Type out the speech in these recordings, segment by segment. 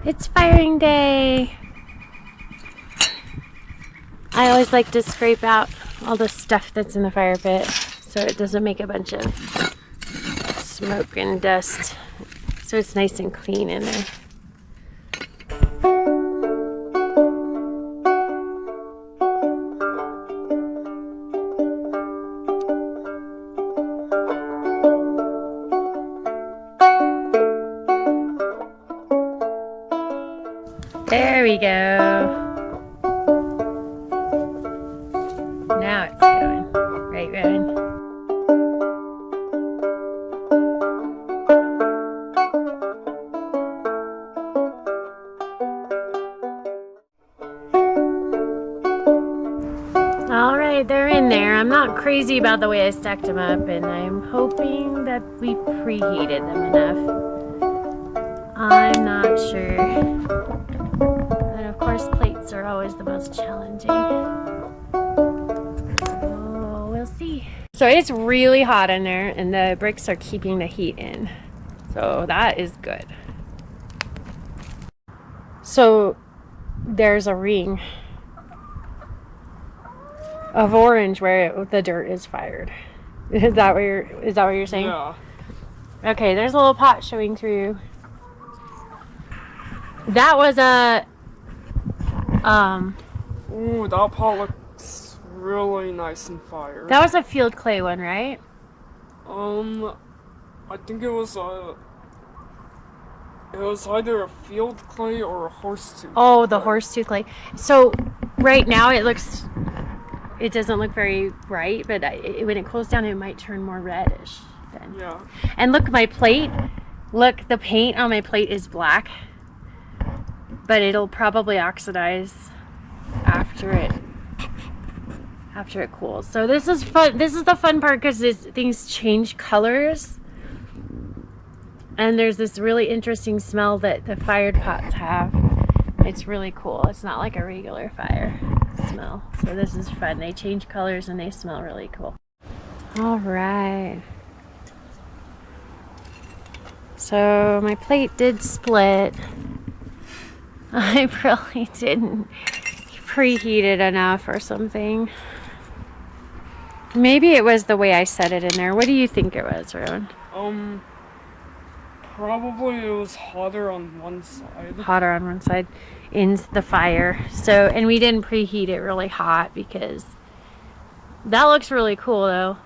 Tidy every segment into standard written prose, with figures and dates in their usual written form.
It's firing day. I always like to scrape out all the stuff that's in the fire pit so it doesn't make a bunch of smoke and dust. So it's nice and clean in there. There we go. Now it's going. Right, Rowan? Alright, they're in there. I'm not crazy about the way I stacked them up, and I'm hoping that we preheated them enough. I'm not sure. And of course, plates are always the most challenging. Oh, we'll see. So it's really hot in there, and the bricks are keeping the heat in. So that is good. So there's a ring of orange where the dirt is fired. Is that what you're saying? Yeah. Okay, there's a little pot showing through. That was a Ooh, that pot looks really nice and fire. that was a field clay one, right? I think it was either a field clay or a horse tooth. Oh, the horse tooth clay. So right now it doesn't look very bright, but when it cools down, it might turn more reddish then. Yeah. And look, my plate. Look, the paint on my plate is black, but it'll probably oxidize after it cools. So this is fun. This is the fun part because things change colors, and there's this really interesting smell that the fired pots have. It's really cool. It's not like a regular fire smell. So this is fun. They change colors and they smell really cool. All right. So my plate did split. I probably didn't preheat it enough or something. Maybe it was the way I set it in there. What do you think it was, Rowan? Probably it was hotter on one side. Hotter on one side in the fire. So, and we didn't preheat it really hot because that looks really cool though.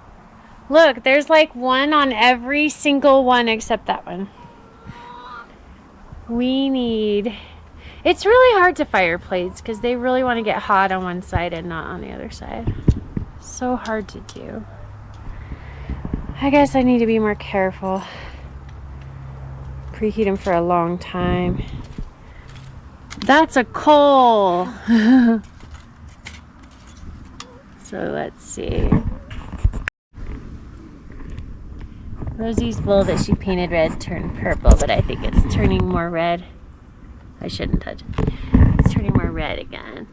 Look, there's like one on every single one except that one. It's really hard to fire plates because they really want to get hot on one side and not on the other side. So hard to do. I guess I need to be more careful. Preheat them for a long time. That's a coal. So let's see. Rosie's bowl that she painted red turned purple, but I think it's turning more red. I shouldn't touch it. It's turning more red again.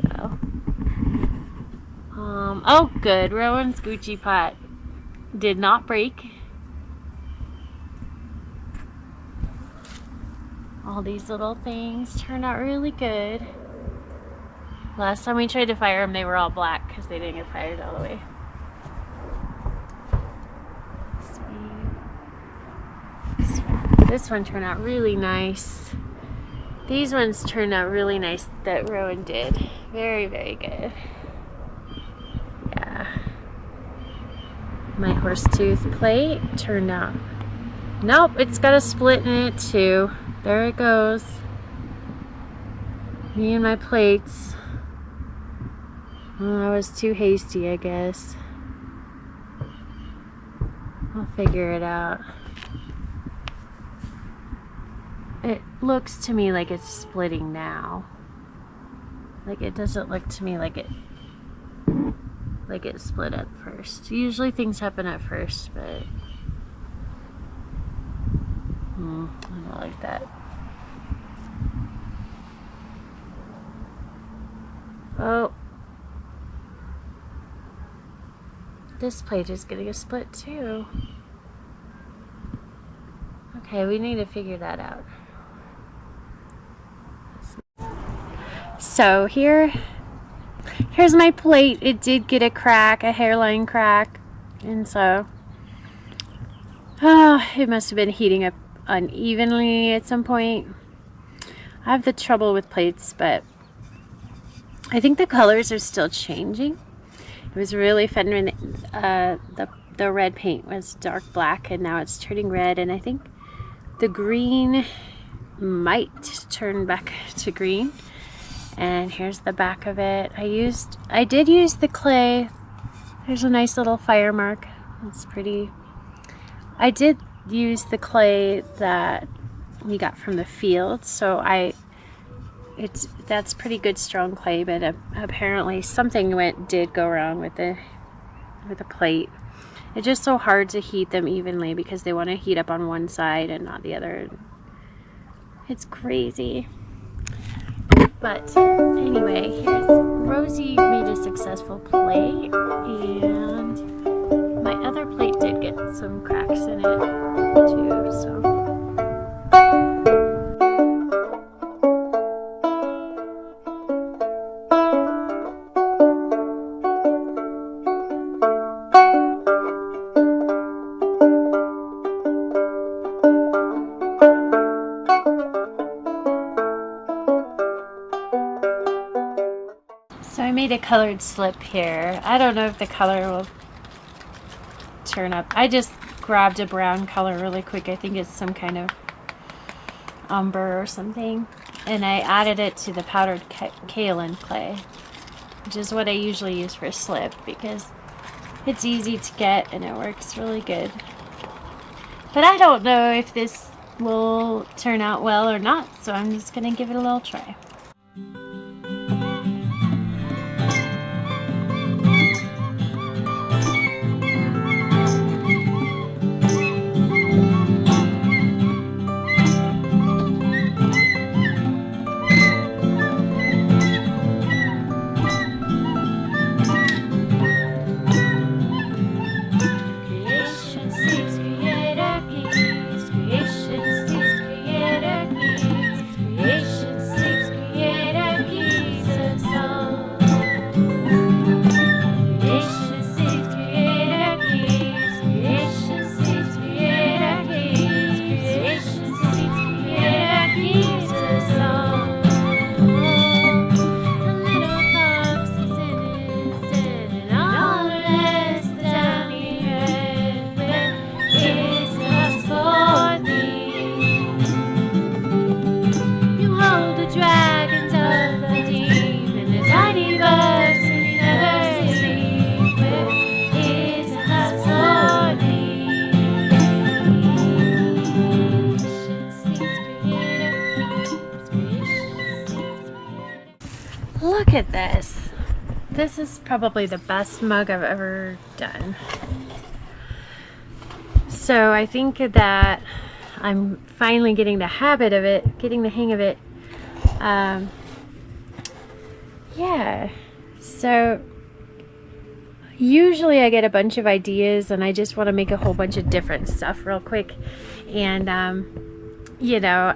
So, oh good, Rowan's Gucci pot did not break. All these little things turned out really good. Last time we tried to fire them, they were all black because they didn't get fired all the way. This one turned out really nice. These ones turned out really nice that Rowan did. Very, very good. Yeah. My horse tooth plate turned out. Nope, it's got a split in it too. There it goes. Me and my plates. Oh, I was too hasty, I guess. I'll figure it out. It looks to me like it's splitting now. Like it doesn't look to me like it split at first. Usually things happen at first, but I don't like that. Oh, this plate is getting a split too. Okay, we need to figure that out. So here's my plate. It did get a crack, a hairline crack, and so it must have been heating up unevenly at some point. I have the trouble with plates, but I think the colors are still changing. It was really fun when the red paint was dark black, and now it's turning red, and I think the green might turn back to green. And here's the back of it. I did use the clay. There's a nice little fire mark. It's pretty. I did use the clay that we got from the field, so that's pretty good strong clay, but apparently something did go wrong with the plate. It's just so hard to heat them evenly because they want to heat up on one side and not the other. It's crazy. But anyway, here's Rosie made a successful plate, and my other plate did get some cracks in it too, so. So I made a colored slip here. I don't know if the color will turn up. I just grabbed a brown color really quick. I think it's some kind of umber or something. And I added it to the powdered kaolin clay, which is what I usually use for a slip because it's easy to get and it works really good. But I don't know if this will turn out well or not, so I'm just gonna give it a little try. Look at this. This is probably the best mug I've ever done. So I think that I'm finally getting the habit of it, getting the hang of it. Yeah, so usually I get a bunch of ideas and I just want to make a whole bunch of different stuff real quick. And you know,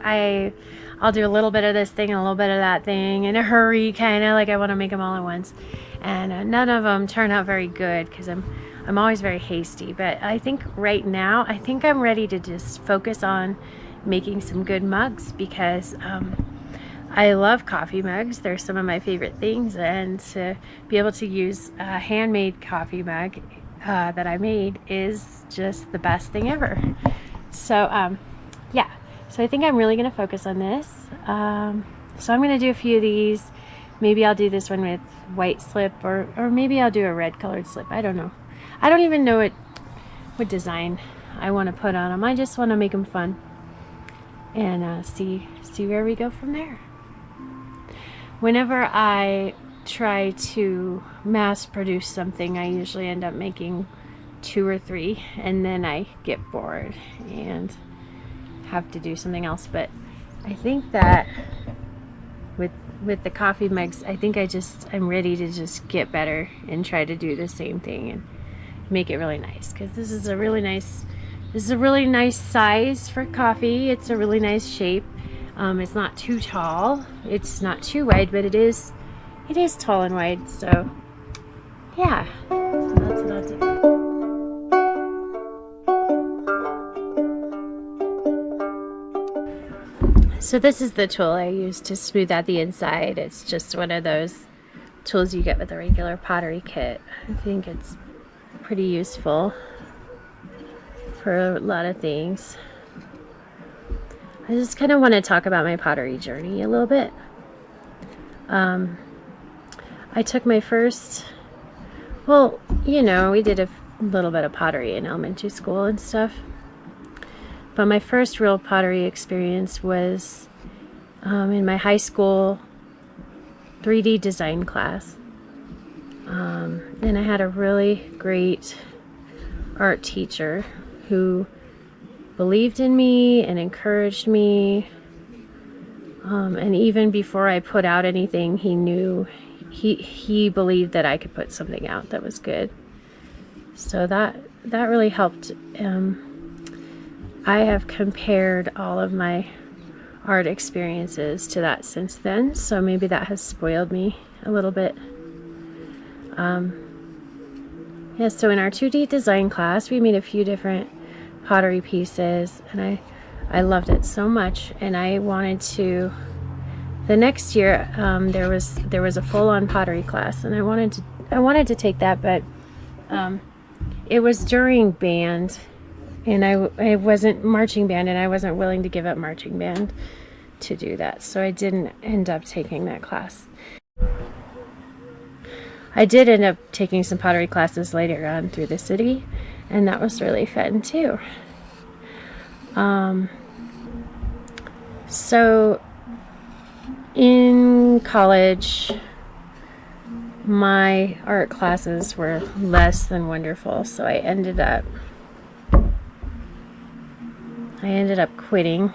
I'll do a little bit of this thing and a little bit of that thing in a hurry, kind of like I want to make them all at once. And none of them turn out very good because I'm always very hasty. But I think right now, I think I'm ready to just focus on making some good mugs because I love coffee mugs. They're some of my favorite things, and to be able to use a handmade coffee mug that I made is just the best thing ever. So yeah. So I think I'm really going to focus on this. So I'm going to do a few of these. Maybe I'll do this one with white slip, or maybe I'll do a red colored slip. I don't know. I don't even know what design I want to put on them. I just want to make them fun and see where we go from there. Whenever I try to mass produce something, I usually end up making 2 or 3, and then I get bored and have to do something else. But I think that with the coffee mugs, I think I'm ready to just get better and try to do the same thing and make it really nice, because this is a really nice size for coffee. It's a really nice shape. It's not too tall, it's not too wide, but it is tall and wide. So yeah, so that's what I'll do. So this is the tool I use to smooth out the inside. It's just one of those tools you get with a regular pottery kit. I think it's pretty useful for a lot of things. I just kind of want to talk about my pottery journey a little bit. I took my first, well, you know, we did a little bit of pottery in elementary school and stuff. But my first real pottery experience was in my high school 3D design class. And I had a really great art teacher who believed in me and encouraged me. And even before I put out anything, he knew, he believed that I could put something out that was good. So that really helped. I have compared all of my art experiences to that since then, so maybe that has spoiled me a little bit. Yeah, so in our 2D design class, we made a few different pottery pieces, and I loved it so much, and I wanted to, the next year there was a full-on pottery class, and I wanted to take that, but it was during band, and I wasn't marching band, and I wasn't willing to give up marching band to do that, so I didn't end up taking that class. I did end up taking some pottery classes later on through the city, and that was really fun too. So in college, my art classes were less than wonderful, so I ended up quitting.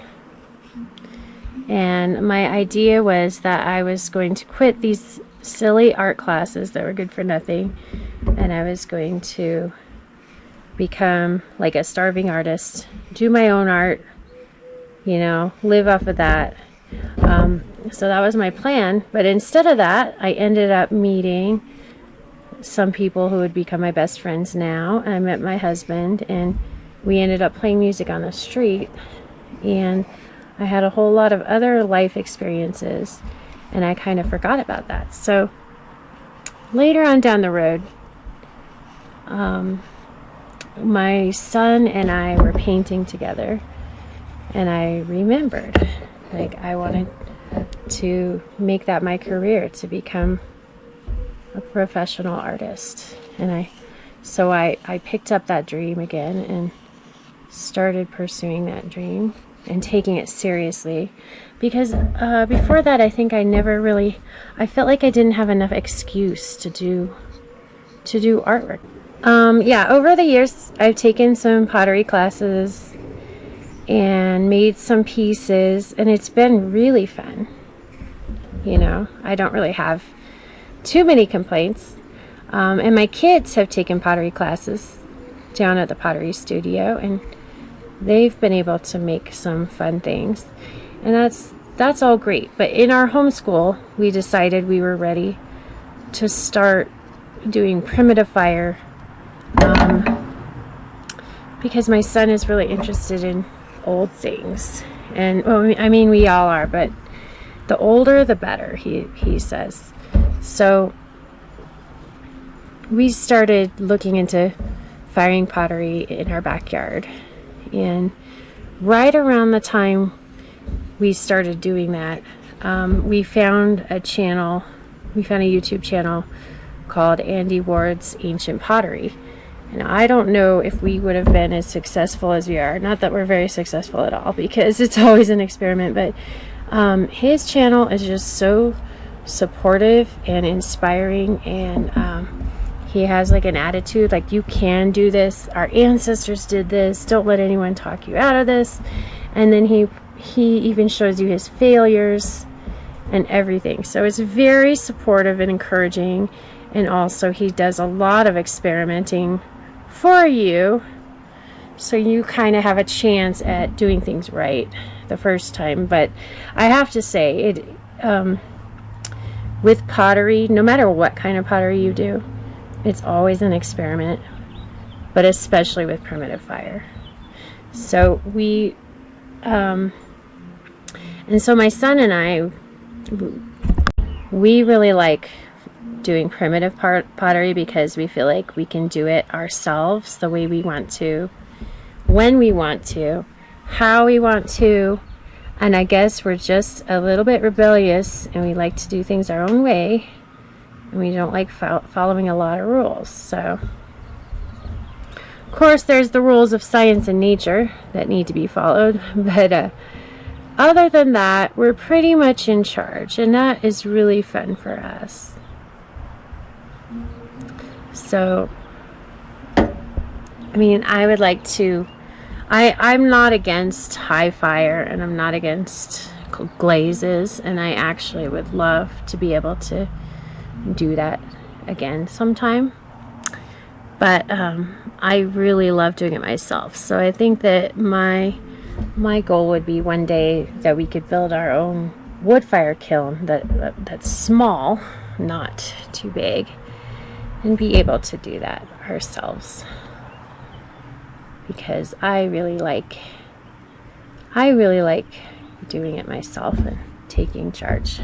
And my idea was that I was going to quit these silly art classes that were good for nothing, and I was going to become like a starving artist, do my own art, you know, live off of that. So that was my plan, but instead of that, I ended up meeting some people who would become my best friends now. I met my husband, and we ended up playing music on the street, and I had a whole lot of other life experiences, and I kind of forgot about that. So later on down the road, my son and I were painting together, and I remembered, like, I wanted to make that my career, to become a professional artist. And so I picked up that dream again and started pursuing that dream and taking it seriously, because before that, I think I felt like I didn't have enough excuse to do artwork. Yeah, over the years, I've taken some pottery classes and made some pieces, and it's been really fun. You know, I don't really have too many complaints. And my kids have taken pottery classes down at the Pottery Studio, and they've been able to make some fun things, and that's all great. But in our homeschool, we decided we were ready to start doing primitive fire, because my son is really interested in old things, and well, I mean, we all are, but the older the better, he says. So we started looking into firing pottery in our backyard, and right around the time we started doing that, we found a YouTube channel called Andy Ward's Ancient Pottery. And I don't know if we would have been as successful as we are. Not that we're very successful at all, because it's always an experiment, but his channel is just so supportive and inspiring, and he has like an attitude like, you can do this, our ancestors did this, don't let anyone talk you out of this. And then he even shows you his failures and everything. So it's very supportive and encouraging, and also he does a lot of experimenting for you, so you kind of have a chance at doing things right. the first time, but I have to say it with pottery, no matter what kind of pottery you do, it's always an experiment, but especially with primitive fire. So and so my son and I, we really like doing primitive pottery because we feel like we can do it ourselves the way we want to, when we want to, how we want to. And I guess we're just a little bit rebellious and we like to do things our own way, and we don't like following a lot of rules. So of course there's the rules of science and nature that need to be followed, but other than that, we're pretty much in charge, and that is really fun for us. So I mean, I would like to, I'm not against high fire, and I'm not against glazes, and I actually would love to be able to do that again sometime. But I really love doing it myself. So I think that my goal would be one day that we could build our own wood fire kiln that's small, not too big, and be able to do that ourselves. Because I really like doing it myself and taking charge.